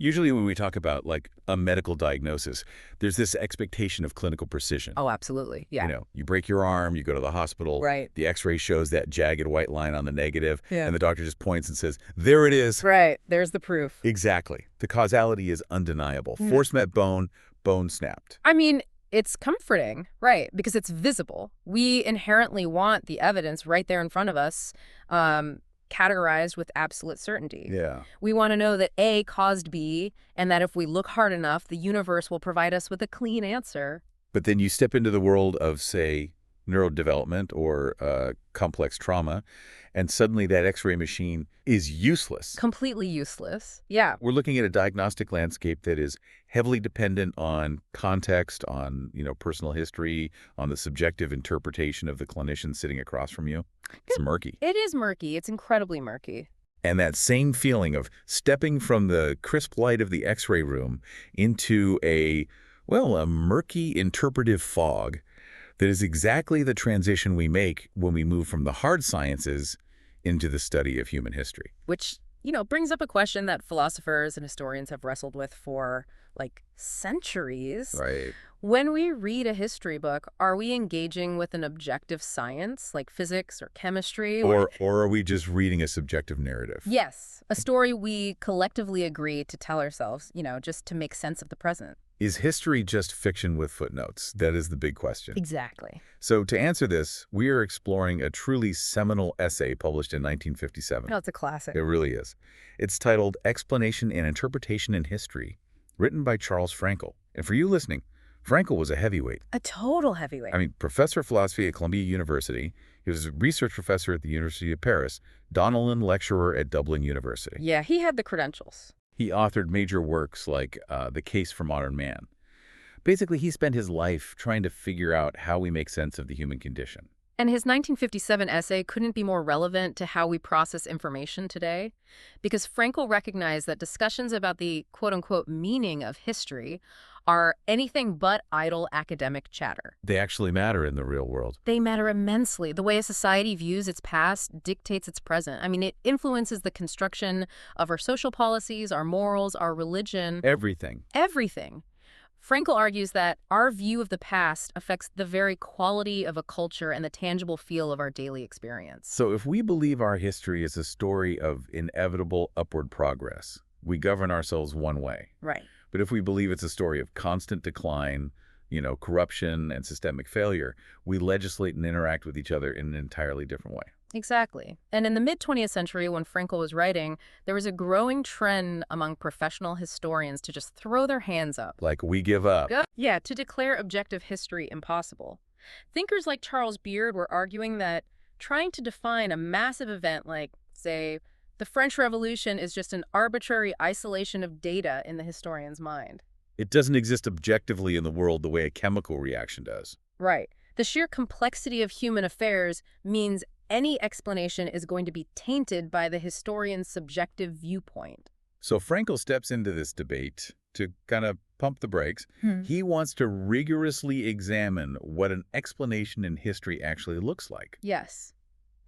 Usually when we talk about like a medical diagnosis, there's this expectation of clinical precision. Oh, absolutely. Yeah. You break your arm, you go to the hospital, Right. the x-ray shows that jagged white line on the negative, Yeah. and the doctor just points and says, there it is. Right. There's the proof. Exactly. The causality is undeniable. Mm. Force met bone, bone snapped. I mean, it's comforting, right? Because it's visible. We inherently want the evidence right there in front of us, categorized with absolute certainty. Yeah. We want to know that A caused B, and that if we look hard enough, the universe will provide us with a clean answer. But then you step into the world of, say, neurodevelopment or complex trauma, and suddenly that x-ray machine is useless. Completely useless. Yeah. We're looking at a diagnostic landscape that is heavily dependent on context, on, personal history, on the subjective interpretation of the clinician sitting across from you. It's murky. It is murky. It's incredibly murky. And that same feeling of stepping from the crisp light of the x-ray room into a murky interpretive fog that is exactly the transition we make when we move from the hard sciences into the study of human history. Which, brings up a question that philosophers and historians have wrestled with for, centuries. Right. When we read a history book, are we engaging with an objective science, like physics or chemistry? Or are we just reading a subjective narrative? Yes, a story we collectively agree to tell ourselves, just to make sense of the present. Is history just fiction with footnotes? That is the big question. Exactly. So to answer this, we are exploring a truly seminal essay published in 1957. No, it's a classic. It really is. It's titled Explanation and Interpretation in History, written by Charles Frankel. And for you listening, Frankel was a heavyweight. A total heavyweight. Professor of philosophy at Columbia University. He was a research professor at the University of Paris, Donnellan lecturer at Dublin University. Yeah, he had the credentials. He authored major works like The Case for Modern Man. Basically, he spent his life trying to figure out how we make sense of the human condition. And his 1957 essay couldn't be more relevant to how we process information today, because Frankel recognized that discussions about the quote-unquote meaning of history are anything but idle academic chatter. They actually matter in the real world. They matter immensely. The way a society views its past dictates its present. It influences the construction of our social policies, our morals, our religion. Everything. Everything. Frankel argues that our view of the past affects the very quality of a culture and the tangible feel of our daily experience. So if we believe our history is a story of inevitable upward progress, we govern ourselves one way. Right. But if we believe it's a story of constant decline, corruption and systemic failure, we legislate and interact with each other in an entirely different way. Exactly. And in the mid-20th century, when Frankel was writing, there was a growing trend among professional historians to just throw their hands up. Like, we give up. Yeah, to declare objective history impossible. Thinkers like Charles Beard were arguing that trying to define a massive event like, say, the French Revolution is just an arbitrary isolation of data in the historian's mind. It doesn't exist objectively in the world the way a chemical reaction does. Right. The sheer complexity of human affairs means any explanation is going to be tainted by the historian's subjective viewpoint. So Frankel steps into this debate to kind of pump the brakes. He wants to rigorously examine what an explanation in history actually looks like. Yes.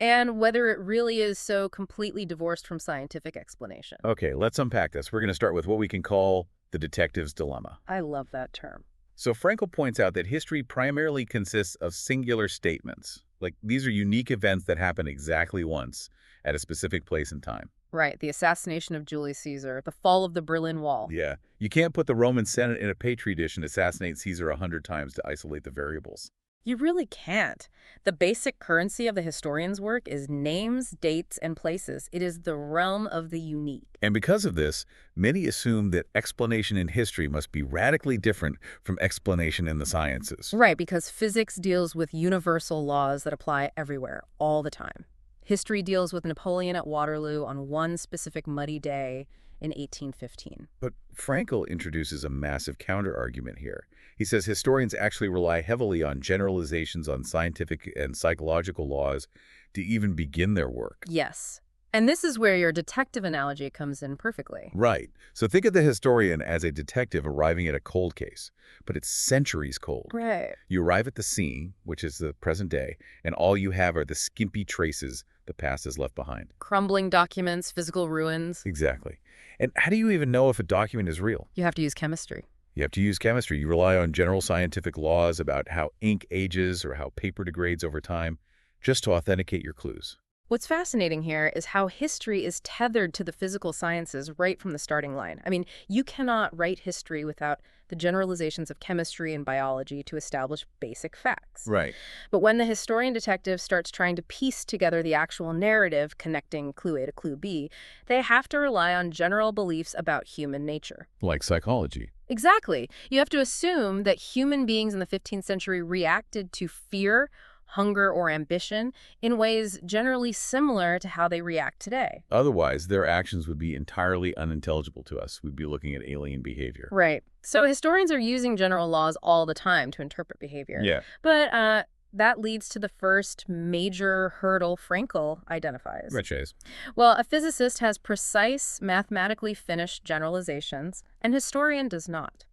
And whether it really is so completely divorced from scientific explanation. Okay, let's unpack this. We're going to start with what we can call the detective's dilemma. I love that term. So Frankel points out that history primarily consists of singular statements. Like, these are unique events that happen exactly once at a specific place and time. Right, the assassination of Julius Caesar, the fall of the Berlin Wall. Yeah, you can't put the Roman Senate in a petri dish and assassinate Caesar 100 times to isolate the variables. You really can't. The basic currency of the historian's work is names, dates, and places. It is the realm of the unique. And because of this, many assume that explanation in history must be radically different from explanation in the sciences. Right, because physics deals with universal laws that apply everywhere, all the time. History deals with Napoleon at Waterloo on one specific muddy day in 1815. But Frankel introduces a massive counter-argument here. He says historians actually rely heavily on generalizations on scientific and psychological laws to even begin their work. Yes. And this is where your detective analogy comes in perfectly. Right. So think of the historian as a detective arriving at a cold case, but it's centuries cold. Right. You arrive at the scene, which is the present day, and all you have are the skimpy traces the past is left behind. Crumbling documents, physical ruins. Exactly. And how do you even know if a document is real? You have to use chemistry. You have to use chemistry. You rely on general scientific laws about how ink ages or how paper degrades over time just to authenticate your clues. What's fascinating here is how history is tethered to the physical sciences right from the starting line. I mean, you cannot write history without the generalizations of chemistry and biology to establish basic facts. Right. But when the historian detective starts trying to piece together the actual narrative connecting clue A to clue B, they have to rely on general beliefs about human nature. Like psychology. Exactly. You have to assume that human beings in the 15th century reacted to fear, hunger, or ambition in ways generally similar to how they react today. Otherwise, their actions would be entirely unintelligible to us. We'd be looking at alien behavior. Right. So historians are using general laws all the time to interpret behavior. Yeah. But that leads to the first major hurdle Frankel identifies. Riches. Well, a physicist has precise, mathematically finished generalizations, an historian does not.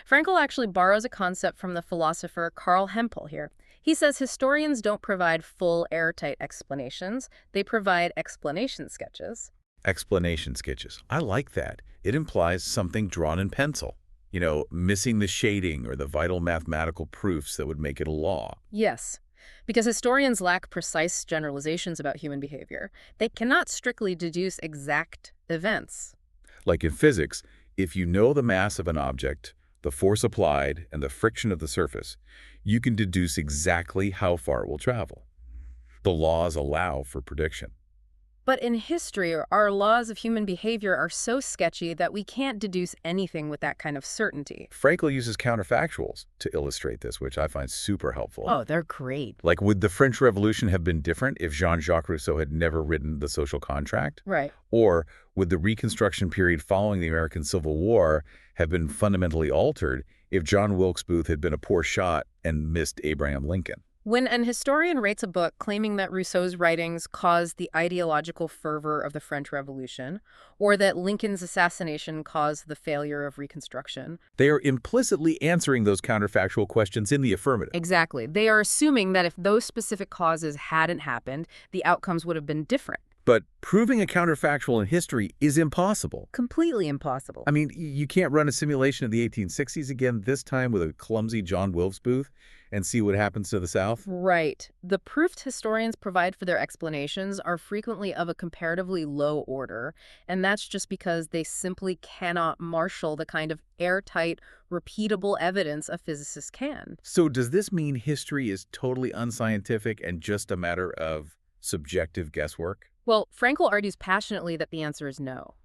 Frankel actually borrows a concept from the philosopher Carl Hempel here. He says historians don't provide full airtight explanations, they provide explanation sketches. Explanation sketches. I like that. It implies something drawn in pencil. You know, missing the shading or the vital mathematical proofs that would make it a law. Yes, because historians lack precise generalizations about human behavior. They cannot strictly deduce exact events. Like in physics, if you know the mass of an object, the force applied, and the friction of the surface, you can deduce exactly how far it will travel. The laws allow for prediction. But in history, our laws of human behavior are so sketchy that we can't deduce anything with that kind of certainty. Frankel uses counterfactuals to illustrate this, which I find super helpful. Oh, they're great. Like, would the French Revolution have been different if Jean-Jacques Rousseau had never written The Social Contract? Right. Or would the Reconstruction period following the American Civil War have been fundamentally altered if John Wilkes Booth had been a poor shot and missed Abraham Lincoln? When an historian writes a book claiming that Rousseau's writings caused the ideological fervor of the French Revolution, or that Lincoln's assassination caused the failure of Reconstruction. They are implicitly answering those counterfactual questions in the affirmative. Exactly. They are assuming that if those specific causes hadn't happened, the outcomes would have been different. But proving a counterfactual in history is impossible. Completely impossible. I mean, you can't run a simulation of the 1860s again, this time with a clumsy John Wilkes Booth, and see what happens to the South? Right. The proofs historians provide for their explanations are frequently of a comparatively low order, and that's just because they simply cannot marshal the kind of airtight, repeatable evidence a physicist can. So does this mean history is totally unscientific and just a matter of subjective guesswork? Well, Frankel argues passionately that the answer is no.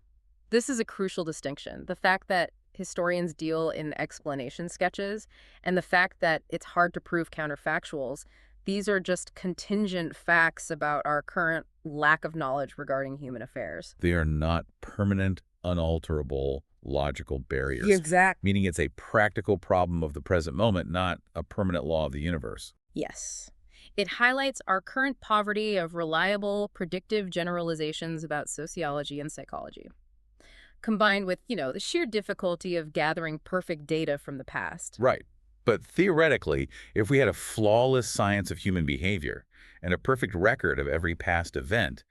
This is a crucial distinction. The fact that historians deal in explanation sketches and the fact that it's hard to prove counterfactuals, these are just contingent facts about our current lack of knowledge regarding human affairs. They are not permanent, unalterable, logical barriers. Exactly. Meaning it's a practical problem of the present moment, not a permanent law of the universe. Yes. It highlights our current poverty of reliable, predictive generalizations about sociology and psychology, combined with, the sheer difficulty of gathering perfect data from the past. Right. But theoretically, if we had a flawless science of human behavior and a perfect record of every past event,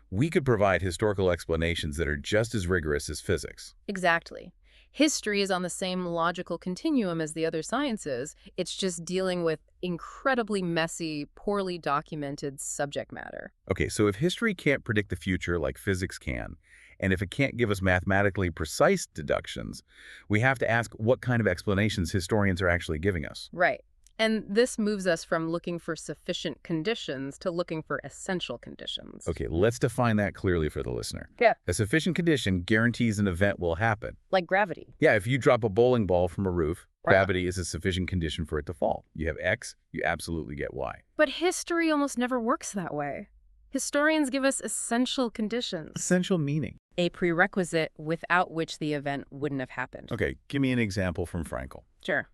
we could provide historical explanations that are just as rigorous as physics. Exactly. History is on the same logical continuum as the other sciences. It's just dealing with incredibly messy, poorly documented subject matter. Okay, so if history can't predict the future like physics can, and if it can't give us mathematically precise deductions, we have to ask what kind of explanations historians are actually giving us. Right. And this moves us from looking for sufficient conditions to looking for essential conditions. Okay, let's define that clearly for the listener. Yeah. A sufficient condition guarantees an event will happen. Like gravity. Yeah, if you drop a bowling ball from a roof, gravity is a sufficient condition for it to fall. You have X, you absolutely get Y. But history almost never works that way. Historians give us essential conditions. Essential meaning. A prerequisite without which the event wouldn't have happened. Okay, give me an example from Frankel. Sure.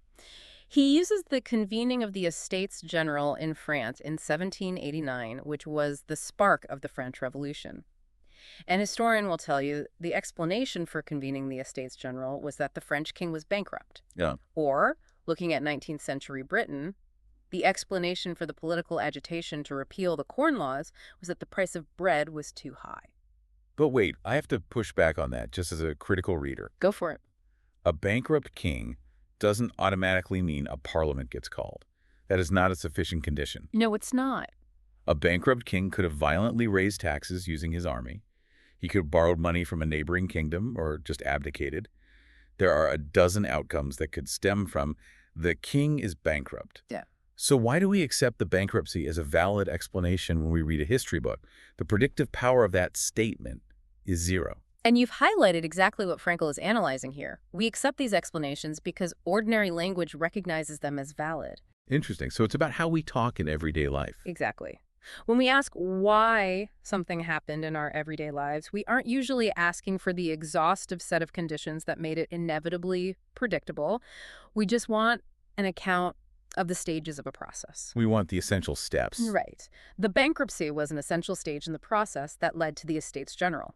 He uses the convening of the Estates General in France in 1789, which was the spark of the French Revolution. An historian will tell you the explanation for convening the Estates General was that the French king was bankrupt. Yeah. Or, looking at 19th century Britain, The explanation for the political agitation to repeal the Corn Laws was that the price of bread was too high. But wait, I have to push back on that just as a critical reader. Go for it. A bankrupt king doesn't automatically mean a parliament gets called. That is not a sufficient condition. No, it's not. A bankrupt king could have violently raised taxes using his army. He could have borrowed money from a neighboring kingdom or just abdicated. There are a dozen outcomes that could stem from the king is bankrupt. Yeah. So why do we accept the bankruptcy as a valid explanation when we read a history book? The predictive power of that statement is zero. And you've highlighted exactly what Frankel is analyzing here. We accept these explanations because ordinary language recognizes them as valid. Interesting. So it's about how we talk in everyday life. Exactly. When we ask why something happened in our everyday lives, we aren't usually asking for the exhaustive set of conditions that made it inevitably predictable. We just want an account of the stages of a process. We want the essential steps. Right. The bankruptcy was an essential stage in the process that led to the Estates General.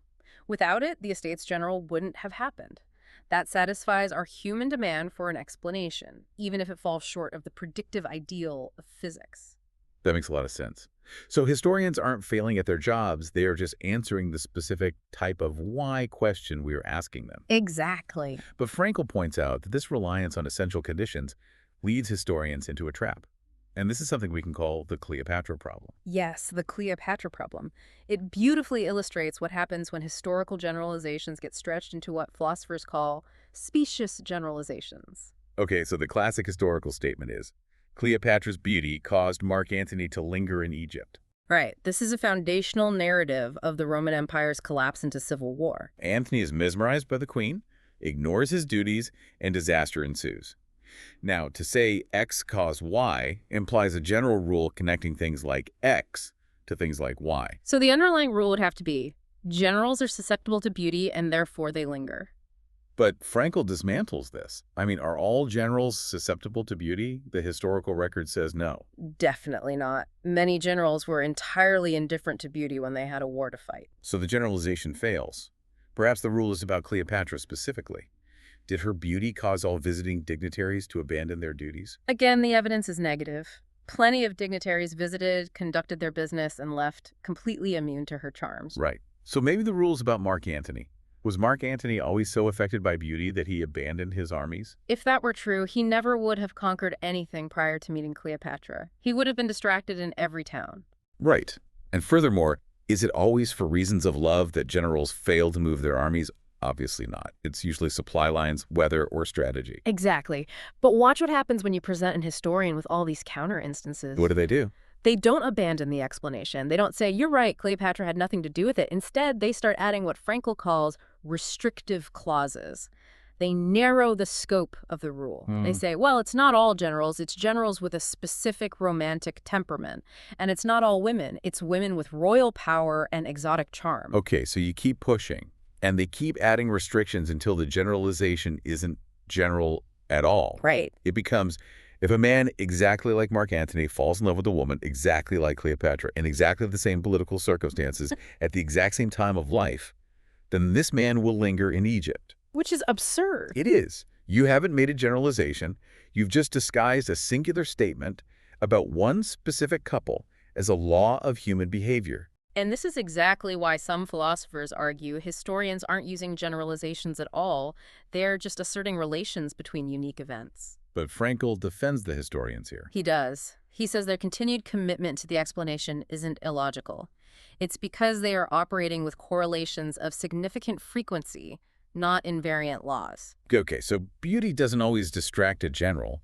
Without it, the Estates General wouldn't have happened. That satisfies our human demand for an explanation, even if it falls short of the predictive ideal of physics. That makes a lot of sense. So historians aren't failing at their jobs. They are just answering the specific type of why question we are asking them. Exactly. But Frankel points out that this reliance on essential conditions leads historians into a trap. And this is something we can call the Cleopatra problem. Yes, the Cleopatra problem. It beautifully illustrates what happens when historical generalizations get stretched into what philosophers call specious generalizations. Okay, so the classic historical statement is, Cleopatra's beauty caused Mark Antony to linger in Egypt. Right. This is a foundational narrative of the Roman Empire's collapse into civil war. Antony is mesmerized by the queen, ignores his duties, and disaster ensues. Now, to say X caused Y implies a general rule connecting things like X to things like Y. So the underlying rule would have to be, generals are susceptible to beauty and therefore they linger. But Frankel dismantles this. I mean, are all generals susceptible to beauty? The historical record says no. Definitely not. Many generals were entirely indifferent to beauty when they had a war to fight. So the generalization fails. Perhaps the rule is about Cleopatra specifically. Did her beauty cause all visiting dignitaries to abandon their duties? Again, the evidence is negative. Plenty of dignitaries visited, conducted their business, and left completely immune to her charms. Right. So maybe the rule is about Mark Antony. Was Mark Antony always so affected by beauty that he abandoned his armies? If that were true, he never would have conquered anything prior to meeting Cleopatra. He would have been distracted in every town. Right. And furthermore, is it always for reasons of love that generals fail to move their armies? Obviously not. It's usually supply lines, weather, or strategy. Exactly. But watch what happens when you present an historian with all these counter instances. What do? They don't abandon the explanation. They don't say, you're right, Cleopatra had nothing to do with it. Instead, they start adding what Frankel calls restrictive clauses. They narrow the scope of the rule. They say, well, it's not all generals. It's generals with a specific romantic temperament. And it's not all women. It's women with royal power and exotic charm. Okay, so you keep pushing, and they keep adding restrictions until the generalization isn't general at all. Right. It becomes, if a man exactly like Mark Antony falls in love with a woman exactly like Cleopatra in exactly the same political circumstances at the exact same time of life, then this man will linger in Egypt. Which is absurd. It is. You haven't made a generalization. You've just disguised a singular statement about one specific couple as a law of human behavior. And this is exactly why some philosophers argue historians aren't using generalizations at all. They're just asserting relations between unique events. But Frankel defends the historians here. He does. He says their continued commitment to the explanation isn't illogical. It's because they are operating with correlations of significant frequency, not invariant laws. Okay, so beauty doesn't always distract a general,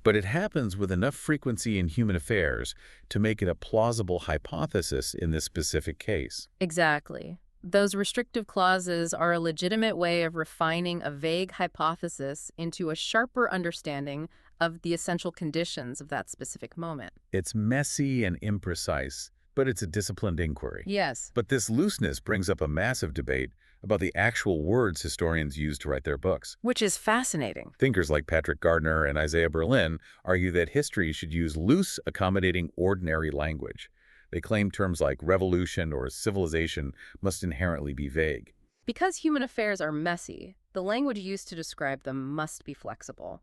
but it happens with enough frequency in human affairs to make it a plausible hypothesis in this specific case. Exactly. Those restrictive clauses are a legitimate way of refining a vague hypothesis into a sharper understanding of the essential conditions of that specific moment. It's messy and imprecise, but it's a disciplined inquiry. Yes. But this looseness brings up a massive debate about the actual words historians use to write their books. Which is fascinating. Thinkers like Patrick Gardner and Isaiah Berlin argue that history should use loose, accommodating, ordinary language. They claim terms like revolution or civilization must inherently be vague. Because human affairs are messy, the language used to describe them must be flexible.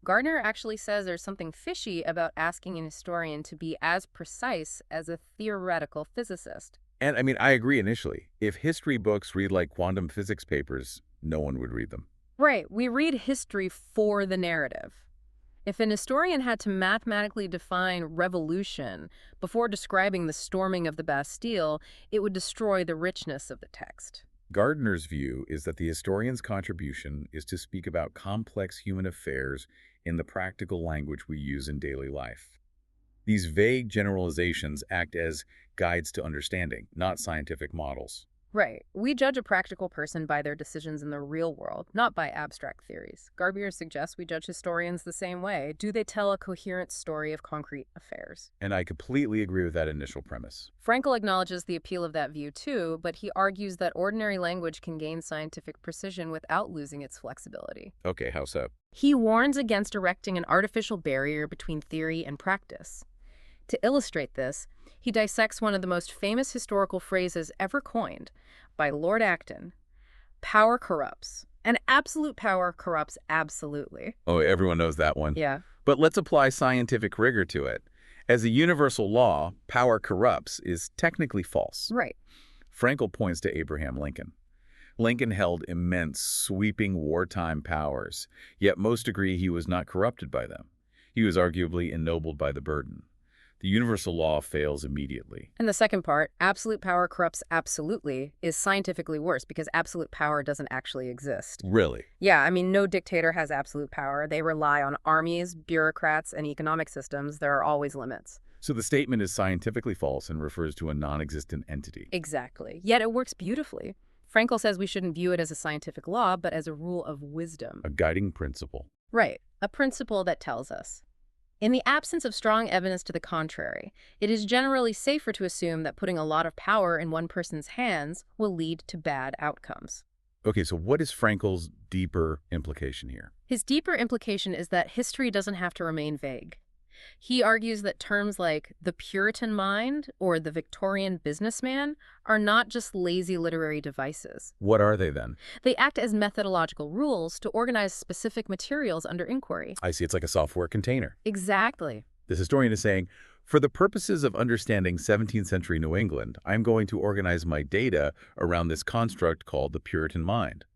Gardner actually says there's something fishy about asking an historian to be as precise as a theoretical physicist. And I mean, I agree initially. If history books read like quantum physics papers, no one would read them. Right, we read history for the narrative. If an historian had to mathematically define revolution before describing the storming of the Bastille, it would destroy the richness of the text. Gardner's view is that the historian's contribution is to speak about complex human affairs in the practical language we use in daily life. These vague generalizations act as guides to understanding, not scientific models. Right. We judge a practical person by their decisions in the real world, not by abstract theories. Garbier suggests we judge historians the same way. Do they tell a coherent story of concrete affairs? And I completely agree with that initial premise. Frankel acknowledges the appeal of that view too, but he argues that ordinary language can gain scientific precision without losing its flexibility. Okay, how so? He warns against erecting an artificial barrier between theory and practice. To illustrate this, he dissects one of the most famous historical phrases ever coined by Lord Acton: power corrupts, and absolute power corrupts absolutely. Oh, everyone knows that one. Yeah. But let's apply scientific rigor to it. As a universal law, power corrupts is technically false. Right. Frankel points to Abraham Lincoln. Lincoln held immense, sweeping wartime powers, yet most agree he was not corrupted by them. He was arguably ennobled by the burden. The universal law fails immediately. And the second part, absolute power corrupts absolutely, is scientifically worse because absolute power doesn't actually exist. Really? Yeah, I mean, no dictator has absolute power. They rely on armies, bureaucrats, and economic systems. There are always limits. So the statement is scientifically false and refers to a non-existent entity. Exactly. Yet it works beautifully. Frankel says we shouldn't view it as a scientific law, but as a rule of wisdom. A guiding principle. Right. A principle that tells us, in the absence of strong evidence to the contrary, it is generally safer to assume that putting a lot of power in one person's hands will lead to bad outcomes. Okay, so what is Frankel's deeper implication here? His deeper implication is that history doesn't have to remain vague. He argues that terms like the Puritan mind or the Victorian businessman are not just lazy literary devices. What are they then? They act as methodological rules to organize specific materials under inquiry. I see, it's like a software container. Exactly. This historian is saying, for the purposes of understanding 17th century New England, I'm going to organize my data around this construct called the Puritan mind.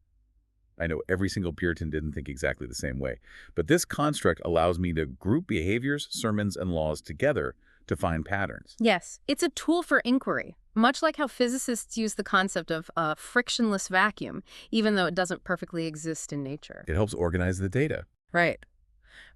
I know every single Puritan didn't think exactly the same way, but this construct allows me to group behaviors, sermons, and laws together to find patterns. Yes, it's a tool for inquiry, much like how physicists use the concept of a frictionless vacuum, even though it doesn't perfectly exist in nature. It helps organize the data. Right.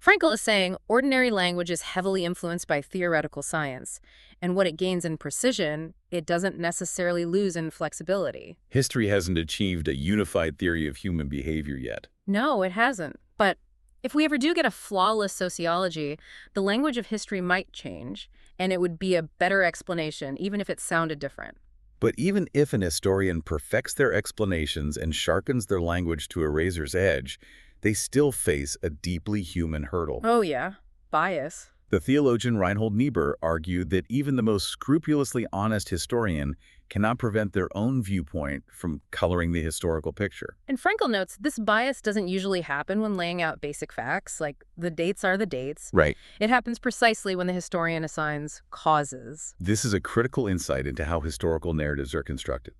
Frankel is saying ordinary language is heavily influenced by theoretical science, and what it gains in precision, it doesn't necessarily lose in flexibility. History hasn't achieved a unified theory of human behavior yet. No, it hasn't. But if we ever do get a flawless sociology, the language of history might change, and it would be a better explanation, even if it sounded different. But even if an historian perfects their explanations and sharpens their language to a razor's edge, they still face a deeply human hurdle. Oh yeah, bias. The theologian Reinhold Niebuhr argued that even the most scrupulously honest historian cannot prevent their own viewpoint from coloring the historical picture. And Frankel notes this bias doesn't usually happen when laying out basic facts, like the dates are the dates. Right. It happens precisely when the historian assigns causes. This is a critical insight into how historical narratives are constructed.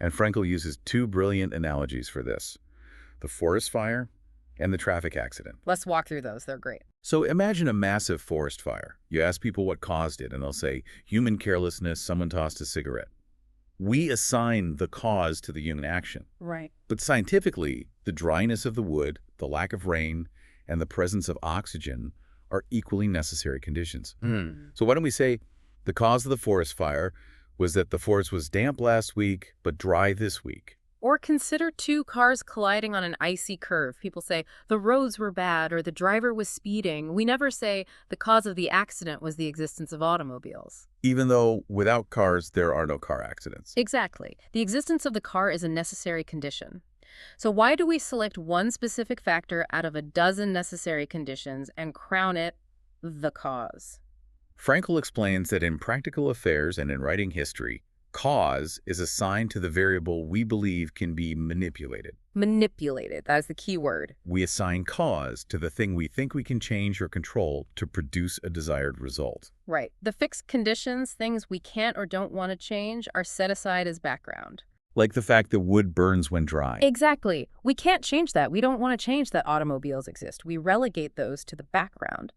And Frankel uses two brilliant analogies for this: the forest fire and the traffic accident. Let's walk through those. They're great. So imagine a massive forest fire. You ask people what caused it, and they'll say, human carelessness, someone tossed a cigarette. We assign the cause to the human action. Right. But scientifically, the dryness of the wood, the lack of rain, and the presence of oxygen are equally necessary conditions. So why don't we say the cause of the forest fire was that the forest was damp last week, but dry this week. Or consider two cars colliding on an icy curve. People say the roads were bad or the driver was speeding. We never say the cause of the accident was the existence of automobiles. Even though without cars, there are no car accidents. Exactly. The existence of the car is a necessary condition. So why do we select one specific factor out of a dozen necessary conditions and crown it the cause? Frankel explains that in practical affairs and in writing history, cause is assigned to the variable we believe can be manipulated. Manipulated, that is the key word. We assign cause to the thing we think we can change or control to produce a desired result. Right. The fixed conditions, things we can't or don't want to change, are set aside as background. Like the fact that wood burns when dry. Exactly. We can't change that. We don't want to change that automobiles exist. We relegate those to the background.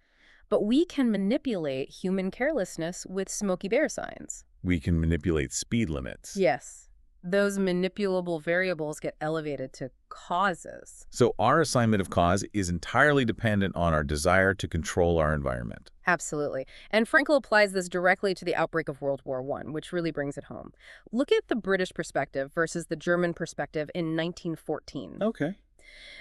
But we can manipulate human carelessness with Smokey Bear signs. We can manipulate speed limits. Yes. Those manipulable variables get elevated to causes. So our assignment of cause is entirely dependent on our desire to control our environment. Absolutely. And Frankel applies this directly to the outbreak of World War I, which really brings it home. Look at the British perspective versus the German perspective in 1914. Okay.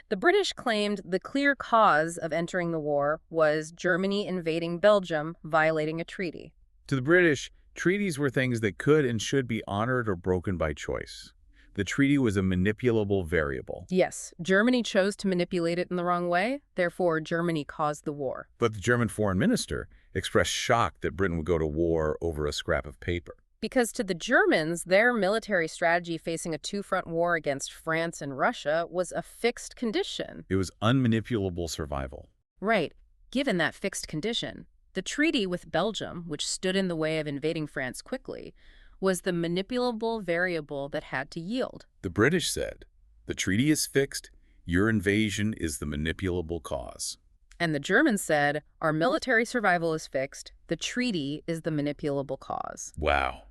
The British claimed the clear cause of entering the war was Germany invading Belgium, violating a treaty. To the British, treaties were things that could and should be honored or broken by choice. The treaty was a manipulable variable. Yes, Germany chose to manipulate it in the wrong way. Therefore, Germany caused the war. But the German foreign minister expressed shock that Britain would go to war over a scrap of paper. Because to the Germans, their military strategy facing a two-front war against France and Russia was a fixed condition. It was unmanipulable survival. Right. Given that fixed condition, the treaty with Belgium, which stood in the way of invading France quickly, was the manipulable variable that had to yield. The British said, the treaty is fixed, your invasion is the manipulable cause. And the Germans said, our military survival is fixed, the treaty is the manipulable cause. Wow.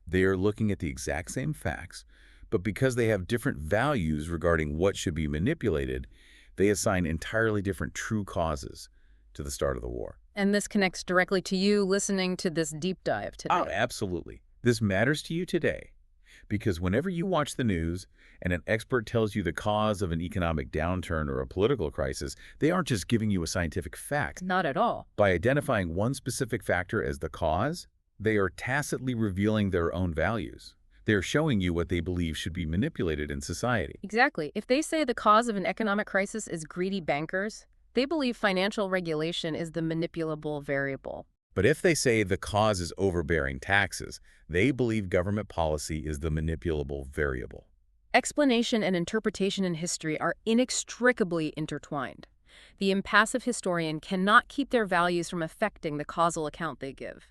They are looking at the exact same facts, but because they have different values regarding what should be manipulated, they assign entirely different true causes to the start of the war. And this connects directly to you listening to this deep dive today. Oh, absolutely. This matters to you today because whenever you watch the news and an expert tells you the cause of an economic downturn or a political crisis, they aren't just giving you a scientific fact. Not at all. By identifying one specific factor as the cause, they are tacitly revealing their own values. They are showing you what they believe should be manipulated in society. Exactly. If they say the cause of an economic crisis is greedy bankers, they believe financial regulation is the manipulable variable. But if they say the cause is overbearing taxes, they believe government policy is the manipulable variable. Explanation and interpretation in history are inextricably intertwined. The impassive historian cannot keep their values from affecting the causal account they give.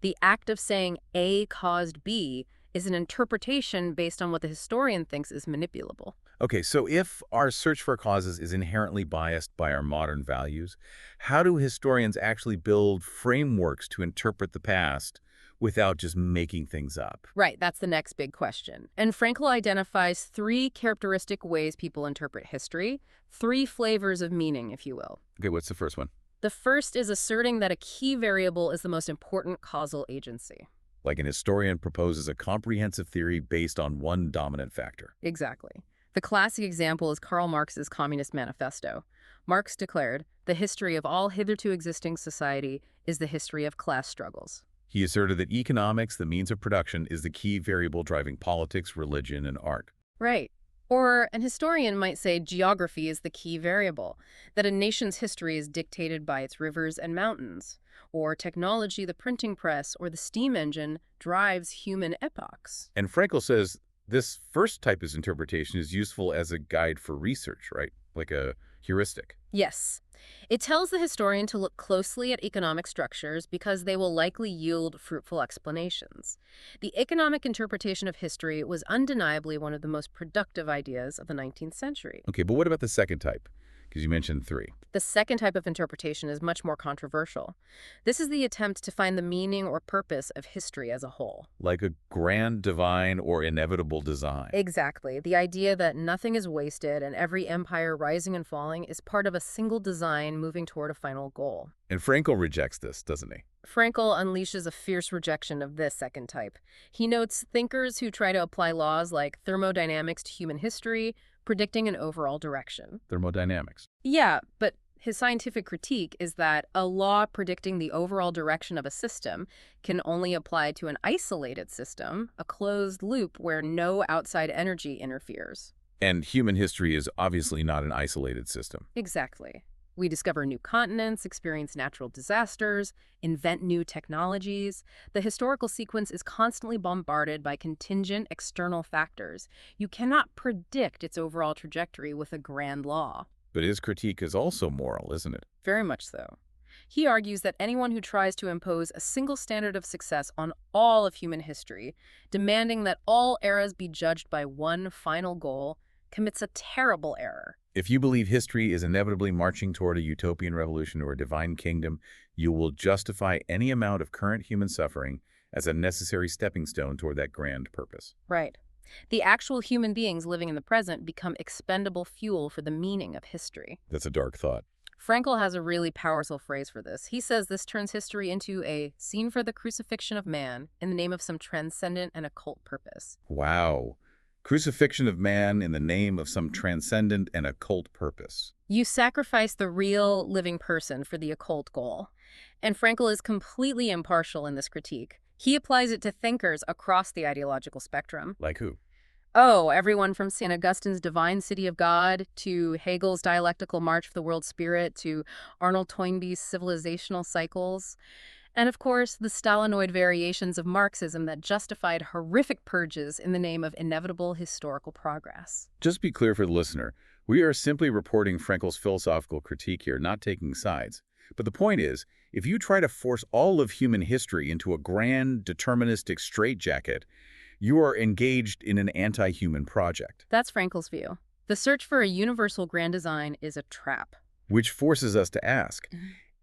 The act of saying A caused B is an interpretation based on what the historian thinks is manipulable. Okay, so if our search for causes is inherently biased by our modern values, how do historians actually build frameworks to interpret the past without just making things up? Right, that's the next big question. And Frankel identifies three characteristic ways people interpret history, three flavors of meaning, if you will. Okay, what's the first one? The first is asserting that a key variable is the most important causal agency. Like an historian proposes a comprehensive theory based on one dominant factor. Exactly. The classic example is Karl Marx's Communist Manifesto. Marx declared, the history of all hitherto existing society is the history of class struggles. He asserted that economics, the means of production, is the key variable driving politics, religion, and art. Right. Or an historian might say geography is the key variable, that a nation's history is dictated by its rivers and mountains. Or technology, the printing press, or the steam engine drives human epochs. And Frankel says this first type of interpretation is useful as a guide for research, right? Like a heuristic. Yes. It tells the historian to look closely at economic structures because they will likely yield fruitful explanations. The economic interpretation of history was undeniably one of the most productive ideas of the 19th century. Okay, but what about the second type? Because you mentioned three. The second type of interpretation is much more controversial. This is the attempt to find the meaning or purpose of history as a whole. Like a grand, divine, or inevitable design. Exactly. The idea that nothing is wasted and every empire rising and falling is part of a single design moving toward a final goal. And Frankel rejects this, doesn't he? Frankel unleashes a fierce rejection of this second type. He notes thinkers who try to apply laws like thermodynamics to human history, predicting an overall direction. Thermodynamics. Yeah, but his scientific critique is that a law predicting the overall direction of a system can only apply to an isolated system, a closed loop where no outside energy interferes. And human history is obviously not an isolated system. Exactly. We discover new continents, experience natural disasters, invent new technologies. The historical sequence is constantly bombarded by contingent external factors. You cannot predict its overall trajectory with a grand law. But his critique is also moral, isn't it? Very much so. He argues that anyone who tries to impose a single standard of success on all of human history, demanding that all eras be judged by one final goal, commits a terrible error. If you believe history is inevitably marching toward a utopian revolution or a divine kingdom, you will justify any amount of current human suffering as a necessary stepping stone toward that grand purpose. Right. The actual human beings living in the present become expendable fuel for the meaning of history. That's a dark thought. Frankel has a really powerful phrase for this. He says this turns history into a scene for the crucifixion of man in the name of some transcendent and occult purpose. Wow. Crucifixion of man in the name of some transcendent and occult purpose. You sacrifice the real living person for the occult goal. And Frankel is completely impartial in this critique. He applies it to thinkers across the ideological spectrum. Like who? Oh, everyone from St. Augustine's Divine City of God to Hegel's Dialectical March of the World Spirit to Arnold Toynbee's civilizational cycles. And of course, the Stalinoid variations of Marxism that justified horrific purges in the name of inevitable historical progress. Just be clear for the listener, we are simply reporting Frankel's philosophical critique here, not taking sides. But the point is, if you try to force all of human history into a grand, deterministic straitjacket, you are engaged in an anti-human project. That's Frankel's view. The search for a universal grand design is a trap. Which forces us to ask,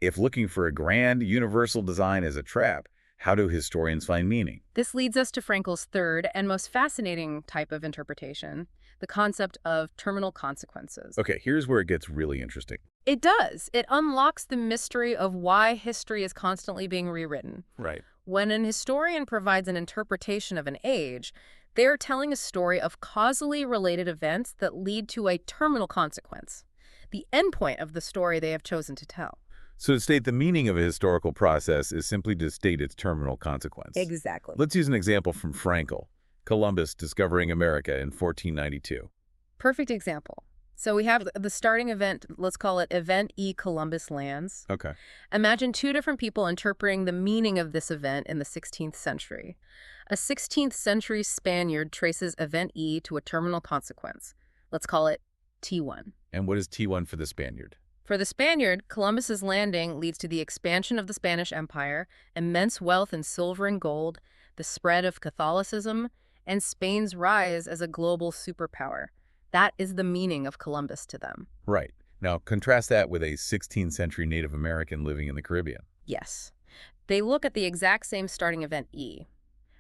if looking for a grand, universal design is a trap, how do historians find meaning? This leads us to Frankel's third and most fascinating type of interpretation, the concept of terminal consequences. Okay, here's where it gets really interesting. It does. It unlocks the mystery of why history is constantly being rewritten. Right. When an historian provides an interpretation of an age, they are telling a story of causally related events that lead to a terminal consequence, the endpoint of the story they have chosen to tell. So to state the meaning of a historical process is simply to state its terminal consequence. Exactly. Let's use an example from Frankel, Columbus discovering America in 1492. Perfect example. So we have the starting event, let's call it Event E Columbus lands. Okay. Imagine two different people interpreting the meaning of this event in the 16th century. A 16th century Spaniard traces Event E to a terminal consequence. Let's call it T1. And what is T1 for the Spaniard? For the Spaniard, Columbus's landing leads to the expansion of the Spanish Empire, immense wealth in silver and gold, the spread of Catholicism, and Spain's rise as a global superpower. That is the meaning of Columbus to them. Right. Now, contrast that with a 16th century Native American living in the Caribbean. Yes. They look at the exact same starting event E,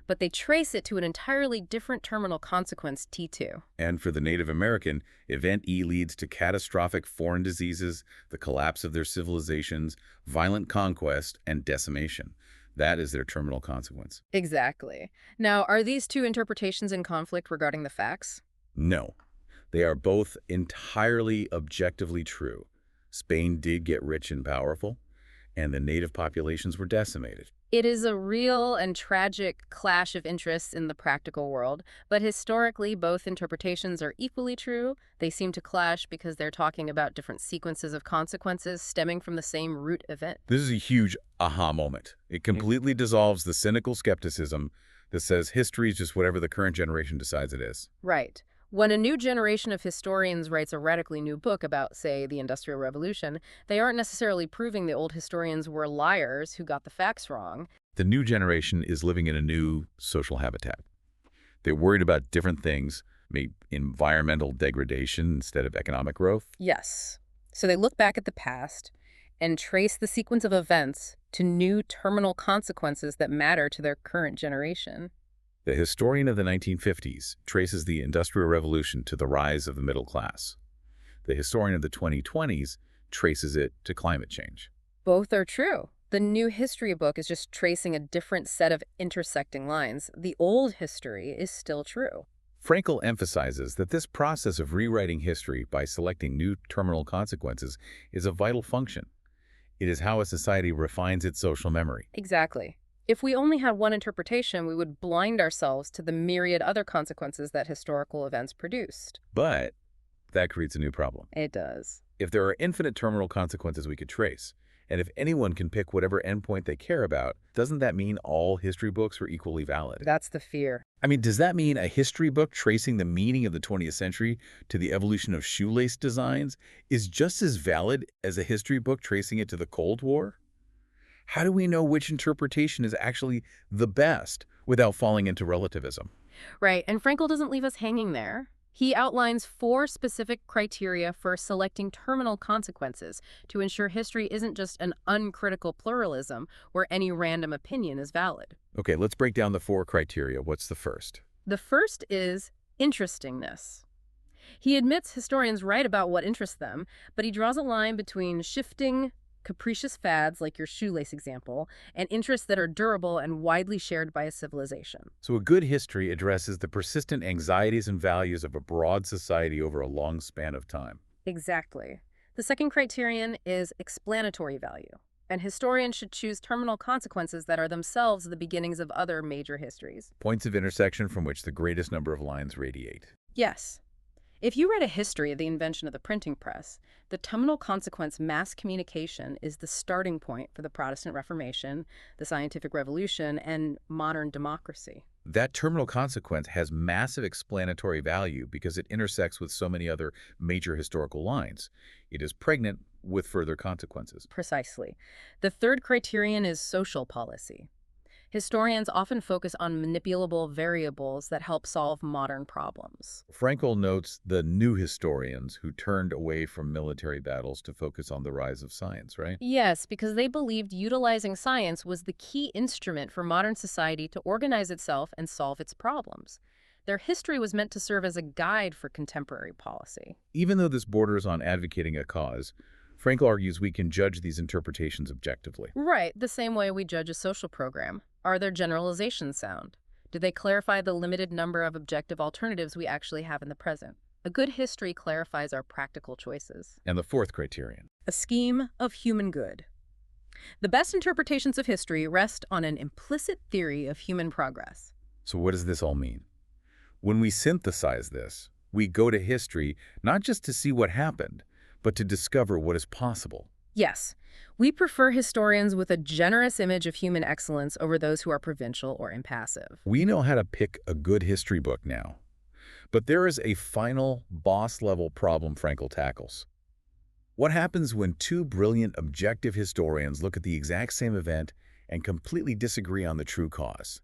but they trace it to an entirely different terminal consequence, T2. And for the Native American, Event E leads to catastrophic foreign diseases, the collapse of their civilizations, violent conquest, and decimation. That is their terminal consequence. Exactly. Now, are these two interpretations in conflict regarding the facts? No. They are both entirely objectively true. Spain did get rich and powerful, and the native populations were decimated. It is a real and tragic clash of interests in the practical world, but historically both interpretations are equally true. They seem to clash because they're talking about different sequences of consequences stemming from the same root event. This is a huge aha moment. It completely dissolves the cynical skepticism that says history is just whatever the current generation decides it is. Right. When a new generation of historians writes a radically new book about, say, the Industrial Revolution, they aren't necessarily proving the old historians were liars who got the facts wrong. The new generation is living in a new social habitat. They're worried about different things, maybe environmental degradation instead of economic growth. Yes. So they look back at the past and trace the sequence of events to new terminal consequences that matter to their current generation. The historian of the 1950s traces the Industrial Revolution to the rise of the middle class. The historian of the 2020s traces it to climate change. Both are true. The new history book is just tracing a different set of intersecting lines. The old history is still true. Frankel emphasizes that this process of rewriting history by selecting new terminal consequences is a vital function. It is how a society refines its social memory. Exactly. If we only had one interpretation, we would blind ourselves to the myriad other consequences that historical events produced. But that creates a new problem. It does. If there are infinite terminal consequences we could trace, and if anyone can pick whatever endpoint they care about, doesn't that mean all history books are equally valid? That's the fear. I mean, does that mean a history book tracing the meaning of the 20th century to the evolution of shoelace designs is just as valid as a history book tracing it to the Cold War? How do we know which interpretation is actually the best without falling into relativism? Right, and Frankel doesn't leave us hanging there. He outlines 4 specific criteria for selecting terminal consequences to ensure history isn't just an uncritical pluralism where any random opinion is valid. Okay, let's break down the 4 criteria. What's the first? The first is interestingness. He admits historians write about what interests them, but he draws a line between shifting, capricious fads, like your shoelace example, and interests that are durable and widely shared by a civilization. So a good history addresses the persistent anxieties and values of a broad society over a long span of time. Exactly. The second criterion is explanatory value, and historians should choose terminal consequences that are themselves the beginnings of other major histories. Points of intersection from which the greatest number of lines radiate. Yes. If you read a history of the invention of the printing press, the terminal consequence mass communication is the starting point for the Protestant Reformation, the Scientific Revolution, and modern democracy. That terminal consequence has massive explanatory value because it intersects with so many other major historical lines. It is pregnant with further consequences. Precisely. The third criterion is social policy. Historians often focus on manipulable variables that help solve modern problems. Frankel notes the new historians who turned away from military battles to focus on the rise of science, right? Yes, because they believed utilizing science was the key instrument for modern society to organize itself and solve its problems. Their history was meant to serve as a guide for contemporary policy. Even though this borders on advocating a cause, Frankel argues we can judge these interpretations objectively. Right, the same way we judge a social program. Are their generalizations sound? Do they clarify the limited number of objective alternatives we actually have in the present? A good history clarifies our practical choices. And the fourth criterion. A scheme of human good. The best interpretations of history rest on an implicit theory of human progress. So what does this all mean? When we synthesize this, we go to history not just to see what happened, but to discover what is possible. Yes, we prefer historians with a generous image of human excellence over those who are provincial or impassive. We know how to pick a good history book now. But there is a final boss-level problem Frankel tackles. What happens when 2 brilliant objective historians look at the exact same event and completely disagree on the true cause?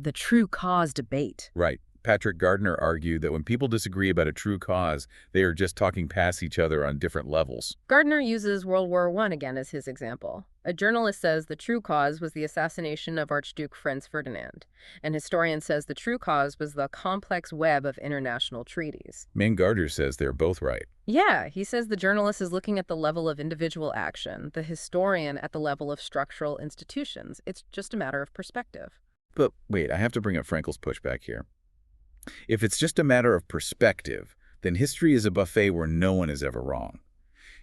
The true cause debate. Right. Patrick Gardner argued that when people disagree about a true cause, they are just talking past each other on different levels. Gardner uses World War I again as his example. A journalist says the true cause was the assassination of Archduke Franz Ferdinand. An historian says the true cause was the complex web of international treaties. Gardner says they're both right. Yeah, he says the journalist is looking at the level of individual action, the historian at the level of structural institutions. It's just a matter of perspective. But wait, I have to bring up Frankel's pushback here. If it's just a matter of perspective, then history is a buffet where no one is ever wrong.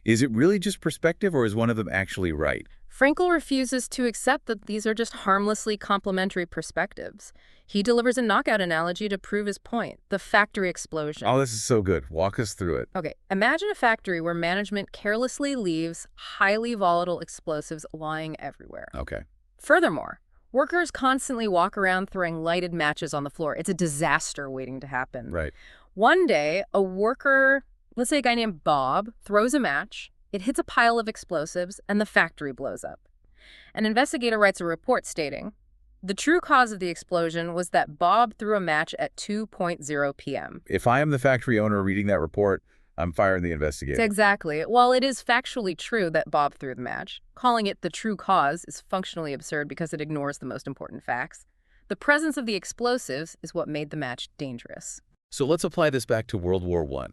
Is it really just perspective, or is one of them actually right? Frankel refuses to accept that these are just harmlessly complementary perspectives. He delivers a knockout analogy to prove his point, the factory explosion. Oh, this is so good. Walk us through it. Okay, imagine a factory where management carelessly leaves highly volatile explosives lying everywhere. Okay. Furthermore, workers constantly walk around throwing lighted matches on the floor. It's a disaster waiting to happen. Right. One day, a worker, let's say a guy named Bob, throws a match, it hits a pile of explosives, and the factory blows up. An investigator writes a report stating, the true cause of the explosion was that Bob threw a match at 2:00 p.m. If I am the factory owner reading that report, I'm firing the investigator. Exactly. While it is factually true that Bob threw the match, calling it the true cause is functionally absurd because it ignores the most important facts. The presence of the explosives is what made the match dangerous. So let's apply this back to World War I.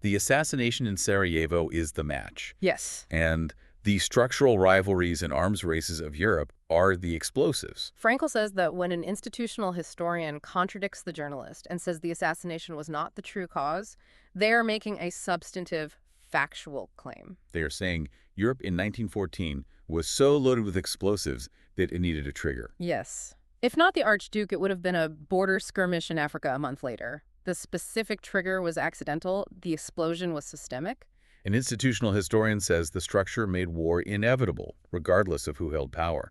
The assassination in Sarajevo is the match. Yes. And the structural rivalries and arms races of Europe are the explosives. Frankel says that when an institutional historian contradicts the journalist and says the assassination was not the true cause, they are making a substantive, factual claim. They are saying Europe in 1914 was so loaded with explosives that it needed a trigger. Yes. If not the Archduke, it would have been a border skirmish in Africa a month later. The specific trigger was accidental. The explosion was systemic. An institutional historian says the structure made war inevitable, regardless of who held power.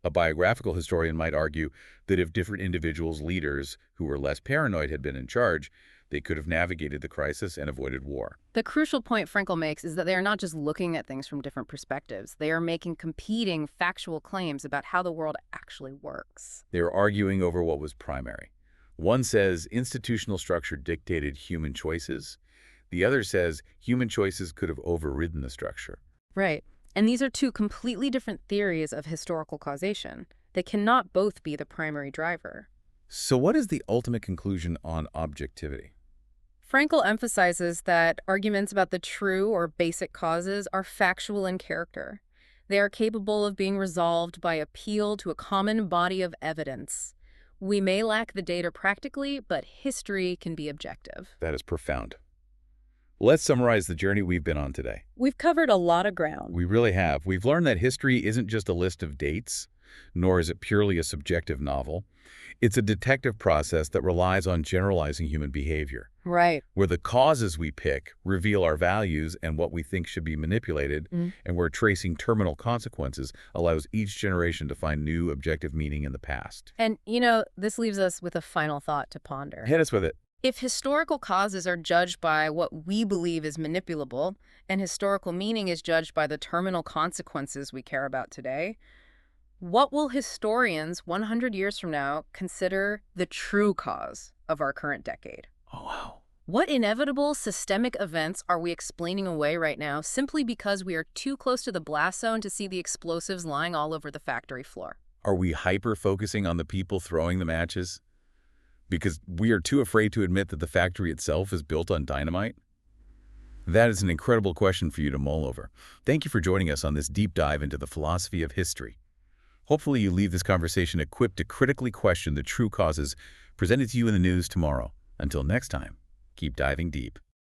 A biographical historian might argue that if different individuals, leaders who were less paranoid had been in charge, they could have navigated the crisis and avoided war. The crucial point Frankel makes is that they are not just looking at things from different perspectives. They are making competing factual claims about how the world actually works. They are arguing over what was primary. One says institutional structure dictated human choices. The other says human choices could have overridden the structure. Right. And these are two completely different theories of historical causation. They cannot both be the primary driver. So what is the ultimate conclusion on objectivity? Frankel emphasizes that arguments about the true or basic causes are factual in character. They are capable of being resolved by appeal to a common body of evidence. We may lack the data practically, but history can be objective. That is profound. Let's summarize the journey we've been on today. We've covered a lot of ground. We really have. We've learned that history isn't just a list of dates, nor is it purely a subjective novel. It's a detective process that relies on generalizing human behavior, Right. where the causes we pick reveal our values and what we think should be manipulated, and where tracing terminal consequences allows each generation to find new objective meaning in the past. And, this leaves us with a final thought to ponder. Hit us with it. If historical causes are judged by what we believe is manipulable, and historical meaning is judged by the terminal consequences we care about today, what will historians 100 years from now consider the true cause of our current decade? Oh, wow. What inevitable systemic events are we explaining away right now simply because we are too close to the blast zone to see the explosives lying all over the factory floor? Are we hyper-focusing on the people throwing the matches because we are too afraid to admit that the factory itself is built on dynamite? That is an incredible question for you to mull over. Thank you for joining us on this deep dive into the philosophy of history. Hopefully you leave this conversation equipped to critically question the true causes presented to you in the news tomorrow. Until next time, keep diving deep.